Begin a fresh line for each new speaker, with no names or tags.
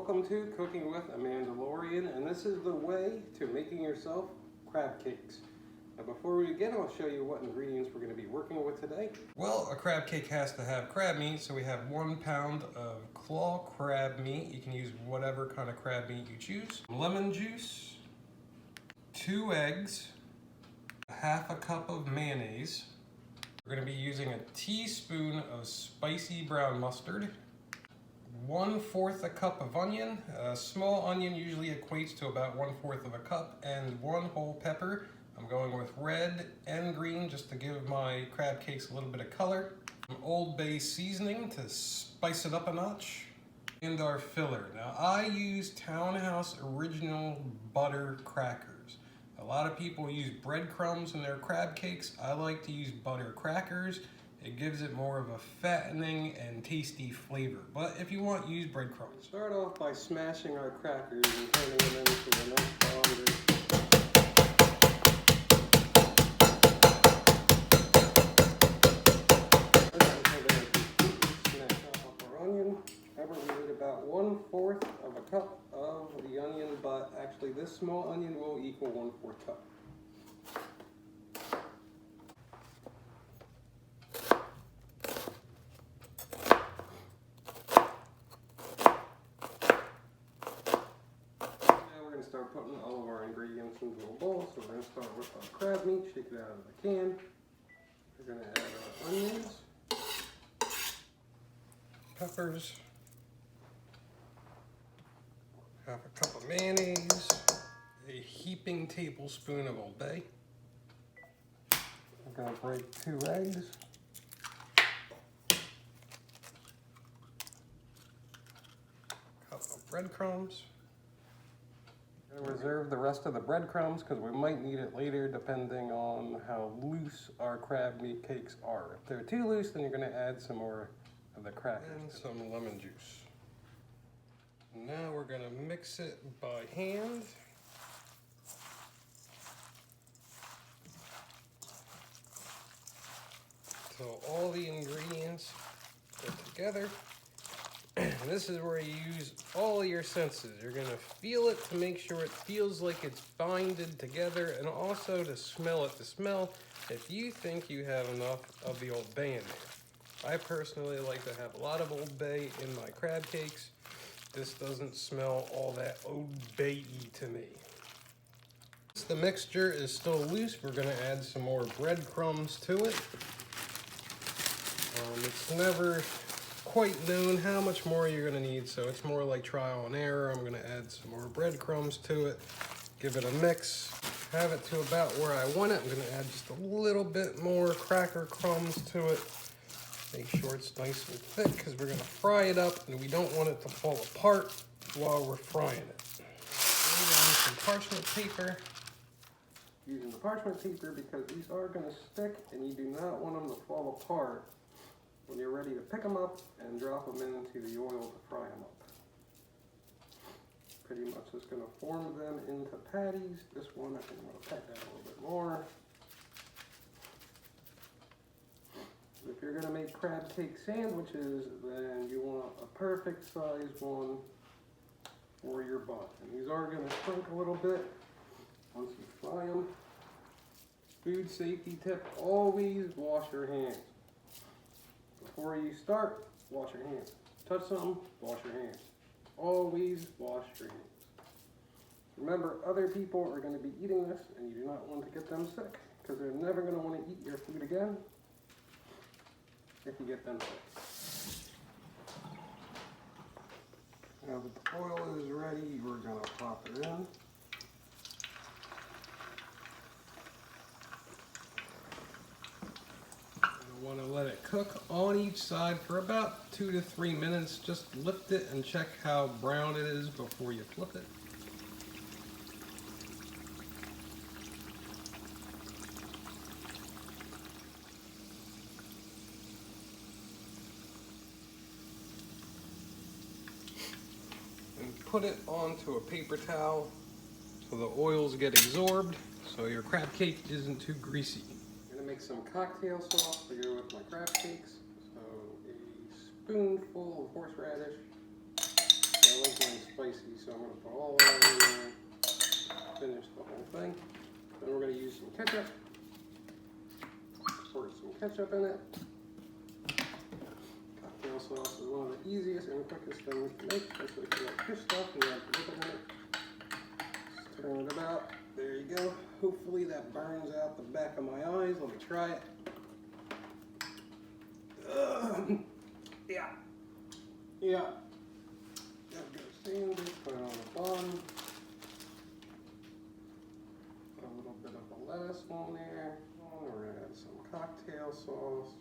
Welcome to Cooking with a Mandalorian, and this is the way to making yourself crab cakes. Now before we begin, I'll show you what ingredients we're going to be working with today. Well, a crab cake has to have crab meat, so we have 1 pound of claw crab meat. You can use whatever kind of crab meat you choose. Lemon juice, 2 eggs, 1/2 cup of mayonnaise. We're going to be using a teaspoon of spicy brown mustard, 1/4 a cup of onion. A small onion usually equates to about 1/4 of a cup, and 1 whole pepper. I'm going with red and green just to give my crab cakes a little bit of color. Some Old Bay seasoning to spice it up a notch. And our filler. Now I use Townhouse Original Butter Crackers. A lot of people use breadcrumbs in their crab cakes. I like to use butter crackers. It gives it more of a fattening and tasty flavor. But if you want, use breadcrumbs. Start off by smashing our crackers and turning them into a nice bond. We need about 1/4 of a cup of the onion, but actually this small onion will equal 1/4 cup. Now we're going to start putting all of our ingredients into a bowl. So we're going to start with our crab meat, shake it out of the can. We're going to add our onions, peppers, 1/2 cup of mayonnaise, a heaping tablespoon of Old Bay. I'm going to break 2 eggs, cup of breadcrumbs. I'm going to reserve the rest of the breadcrumbs because we might need it later depending on how loose our crab meat cakes are. If they're too loose, then you're going to add some more of the crackers and some lemon juice. Now we're going to mix it by hand. Until all the ingredients get together. And this is where you use all your senses. You're going to feel it to make sure it feels like it's binded together, and also to smell it to smell if you think you have enough of the Old Bay in there. I personally like to have a lot of Old Bay in my crab cakes. This doesn't smell all that Old Bay-y to me. Since the mixture is still loose, we're going to add some more breadcrumbs to it. It's never quite known how much more you're going to need, so it's more like trial and error. I'm going to add some more breadcrumbs to it, give it a mix, have it to about where I want it. I'm going to add just a little bit more cracker crumbs to it. Make sure it's nice and thick because we're going to fry it up and we don't want it to fall apart while we're frying it. Lay down some parchment paper. Using the parchment paper because these are going to stick and you do not want them to fall apart when you're ready to pick them up and drop them into the oil to fry them up. Pretty much just going to form them into patties. This one I think I'm going to pat that a little bit more. If you're going to make crab cake sandwiches, then you want a perfect size one for your bun. And these are going to shrink a little bit once you fry them. Food safety tip, always wash your hands. Before you start, wash your hands. Touch something, wash your hands. Always wash your hands. Remember, other people are going to be eating this and you do not want to get them sick because they're never going to want to eat your food again if you get them sick. Now that the oil is ready, we're going to pop it in. You want to let it cook on each side for about 2 to 3 minutes. Just lift it and check how brown it is before you flip it. Put it onto a paper towel so the oils get absorbed so your crab cake isn't too greasy. I'm going to make some cocktail sauce to go with my crab cakes. So a spoonful of horseradish. I like my so I'm going to put all that in there, finish the whole thing. Then we're going to use some ketchup. Pour some ketchup in it. Cocktail sauce is one of the easiest and quickest things to make, especially if you like fish stuff and you have to dip it in it. Just turn it about. There you go. Hopefully that burns out the back of my eyes. Let me try it. Yeah. Yeah. Sand it, put it on the bottom. Put a little bit of a lettuce on there. We're going to add some cocktail sauce.